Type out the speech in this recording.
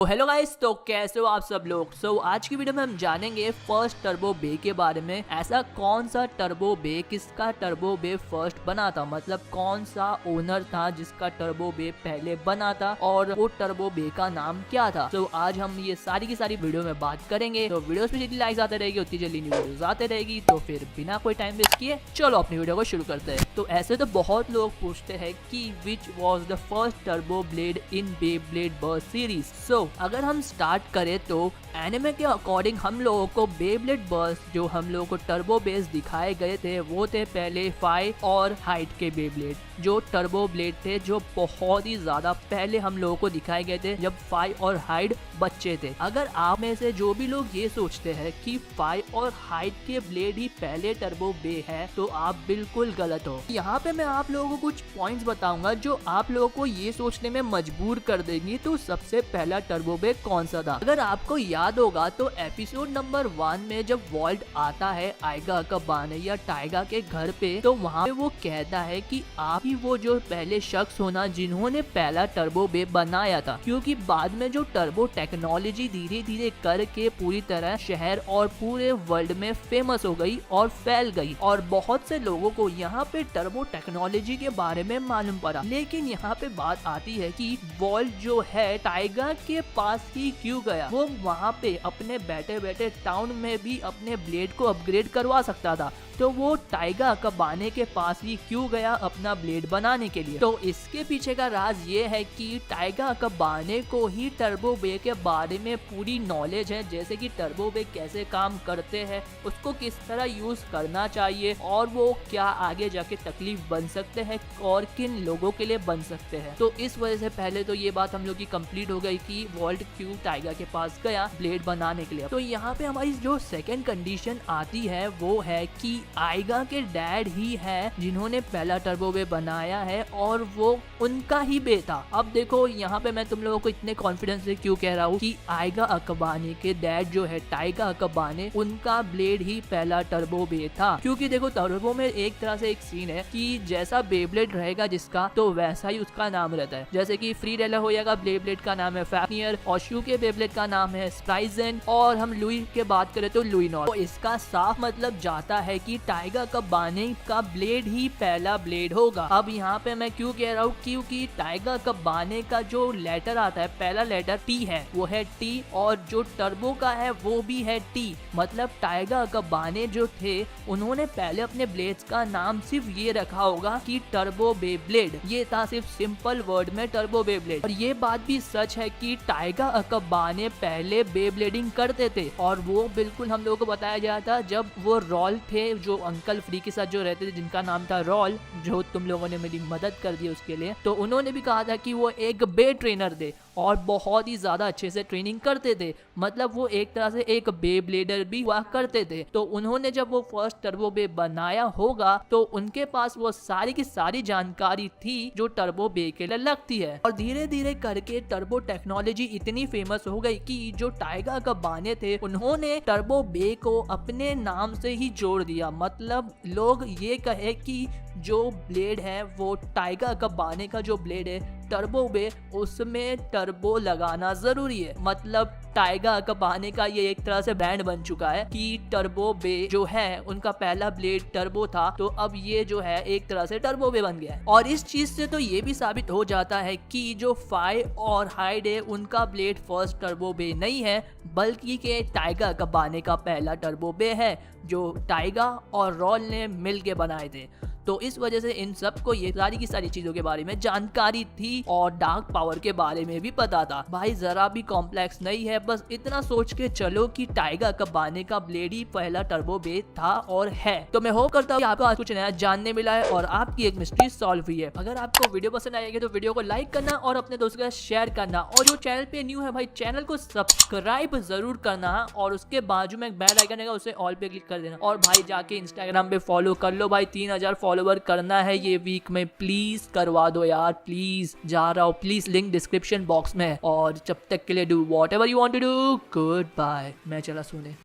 तो hello guys, तो कैसे हो आप सब लोग। आज की वीडियो में हम जानेंगे फर्स्ट टर्बो बे के बारे में। ऐसा कौन सा टर्बो बे, किसका टर्बो बे फर्स्ट बना था, मतलब कौन सा ओनर था जिसका टर्बो बे पहले बना था और वो टर्बो बे का नाम क्या था। आज हम ये सारी की सारी वीडियो में बात करेंगे। तो वीडियो पे जितनी लाइक्स आते रहेगी उतनी जल्दी न्यू वीडियोस आते रहेगी। तो फिर बिना कोई टाइम वेस्ट किए चलो अपनी वीडियो को शुरू करते हैं। तो ऐसे तो बहुत लोग पूछते हैं कि which was the first turbo blade in Beyblade burst series. अगर हम स्टार्ट करें तो एनिमे के अकॉर्डिंग हम लोगों को बेब्लेड बर्स्ट जो हम लोगों को टर्बो बेस दिखाए गए थे वो थे पहले फाई और हाइट के बेब्लेड, जो टर्बो ब्लेड थे जो बहुत ही ज्यादा पहले हम लोगों को दिखाए गए थे जब फाई और हाइट बच्चे थे। अगर आप में से जो भी लोग ये सोचते हैं कि फाई और हाइट के ब्लेड ही पहले टर्बो बे है तो आप बिल्कुल गलत हो। यहाँ पे मैं आप लोगों को कुछ पॉइंट्स बताऊंगा जो आप लोगों को ये सोचने में मजबूर कर देंगी तो सबसे पहला टर्बो बे कौन सा था। अगर आपको याद होगा तो एपिसोड नंबर 1 में जब वॉल्ट आता है आइगा अकाबाने या टाइगा के घर पे, तो वहाँ पे वो कहता है कि आप ही वो जो पहले शख्स होना जिन्होंने पहला टर्बो बे बनाया था, क्योंकि बाद में जो टर्बो टेक्नोलॉजी धीरे धीरे करके पूरी तरह शहर और पूरे वर्ल्ड में फेमस हो गई और फैल गई और बहुत से लोगों को यहाँ पे टर्बो टेक्नोलॉजी के बारे में मालूम पड़ा। लेकिन यहाँ पे बात आती है कि वॉल्ट जो है टाइगर के पास ही क्यों गया। वो वहाँ पे अपने बैठे बैठे टाउन में भी अपने ब्लेड को अपग्रेड करवा सकता था, तो वो टाइगा अकाबाने के पास ही क्यों गया अपना ब्लेड बनाने के लिए। तो इसके पीछे का राज ये है कि टाइगा अकाबाने को ही टर्बो बे के बारे में पूरी नॉलेज है, जैसे कि टर्बो बे कैसे काम करते हैं, उसको किस तरह यूज करना चाहिए और वो क्या आगे जाके तकलीफ बन सकते हैं और किन लोगों के लिए बन सकते हैं। तो इस वजह से पहले तो ये बात हम लोग की कंप्लीट हो गई कि वॉल्ट क्यों टाइगर के पास गया ब्लेड बनाने के लिए। तो यहाँ पे हमारी जो सेकेंड कंडीशन आती है वो है कि आइगा के डैड ही है जिन्होंने पहला टर्बो बे बनाया है और वो उनका ही बे था। अब देखो यहाँ पे मैं तुम लोगों को इतने कॉन्फिडेंस से क्यों कह रहा हूँ कि आइगा अकाबाने के डैड जो है टाइगा अकाबाने, उनका ब्लेड ही पहला टर्बो बे था। क्योंकि देखो टर्बो में एक तरह से एक सीन है कि जैसा बेब्लेड रहेगा जिसका तो वैसा ही उसका नाम रहता है। जैसे कि फ्री रेलर हो जाएगा, बेब्लेड का नाम है फैफनियर, और शू के बेब्लेड का नाम है स्प्राइजन, और हम लुई के बात करें तो लुइनॉर। तो इसका साफ मतलब जाता है कि टाइगा अकाबाने का ब्लेड ही पहला ब्लेड होगा। अब यहाँ पे मैं क्यों कह रहा हूँ, क्योंकि टाइगा अकाबाने का जो लेटर आता है पहला लेटर टी है, वो है टी, और जो टर्बो का है वो भी है टी। मतलब टाइगा अकाबाने जो थे उन्होंने पहले अपने ब्लेड्स का नाम सिर्फ ये रखा होगा कि टर्बो बे ब्लेड, ये था सिर्फ सिंपल वर्ड में टर्बो बे ब्लेड। और ये बात भी सच है कि टाइगा अकाबाने पहले बे ब्लेडिंग करते थे और वो बिल्कुल हम लोगों को बताया गया था जब वो रॉल थे, जो अंकल फ्री के साथ जो रहते थे जिनका नाम था रॉल, जो तुम लोगों ने मेरी मदद कर दी उसके लिए, तो उन्होंने भी कहा था कि वो एक बे ट्रेनर थे और बहुत ही ज्यादा अच्छे से ट्रेनिंग करते थे। मतलब वो एक तरह से एक बे ब्लेडर भी हुआ करते थे। तो उन्होंने जब वो फर्स्ट टर्बो बे बनाया होगा तो उनके पास वो सारी की सारी जानकारी थी जो टर्बो बे के लिए लगती है। और धीरे धीरे करके टर्बो टेक्नोलॉजी इतनी फेमस हो गई कि जो टाइगा अकाबाने थे उन्होंने टर्बो बे को अपने नाम से ही जोड़ दिया। मतलब लोग ये कहे कि जो ब्लेड है वो टाइगा अकाबाने का जो ब्लेड है टर्बो बे, उसमें टर्बो लगाना जरूरी है। मतलब टाइगा अकाबाने का ये एक तरह से ब्रांड बन चुका है कि टर्बो बे जो है उनका पहला ब्लेड टर्बो था, तो अब ये जो है एक तरह से टर्बो बे बन गया है। और इस चीज से तो ये भी साबित हो जाता है कि जो फाई और हाइड है उनका ब्लेड फर्स्ट टर्बो बे नहीं है, बल्कि के टाइगा अकाबाने का पहला टर्बो बे है जो टाइगा और रॉल ने मिल के बनाए थे। तो इस वजह से इन सब को ये सारी की सारी चीजों के बारे में जानकारी थी और डार्क पावर के बारे में भी पता था। भाई जरा भी कॉम्प्लेक्स नहीं है, बस इतना सोच के चलो कि टाइगा अकाबाने का ब्लेड ही पहला टर्बो बे था और है। तो मैं होप करता हूँ आपको आज कुछ नया जानने मिला है और आपकी एक मिस्ट्री सॉल्व हुई है। अगर आपको वीडियो पसंद आएगी तो वीडियो को लाइक करना और अपने दोस्तों के साथ शेयर करना, और जो चैनल पे न्यू है भाई चैनल को सब्सक्राइब जरूर करना और उसके बाजू में एक बेल आइकन है उसे ऑल पे क्लिक कर देना। और भाई जाके इंस्टाग्राम पे फॉलो कर लो भाई, 3000 फॉलोवर करना है ये वीक में, प्लीज करवा दो यार, प्लीज जा रहा हूँ, प्लीज लिंक डिस्क्रिप्शन बॉक्स में है। और जब तक के लिए do whatever you want to do, good bye, मैं चला सोने।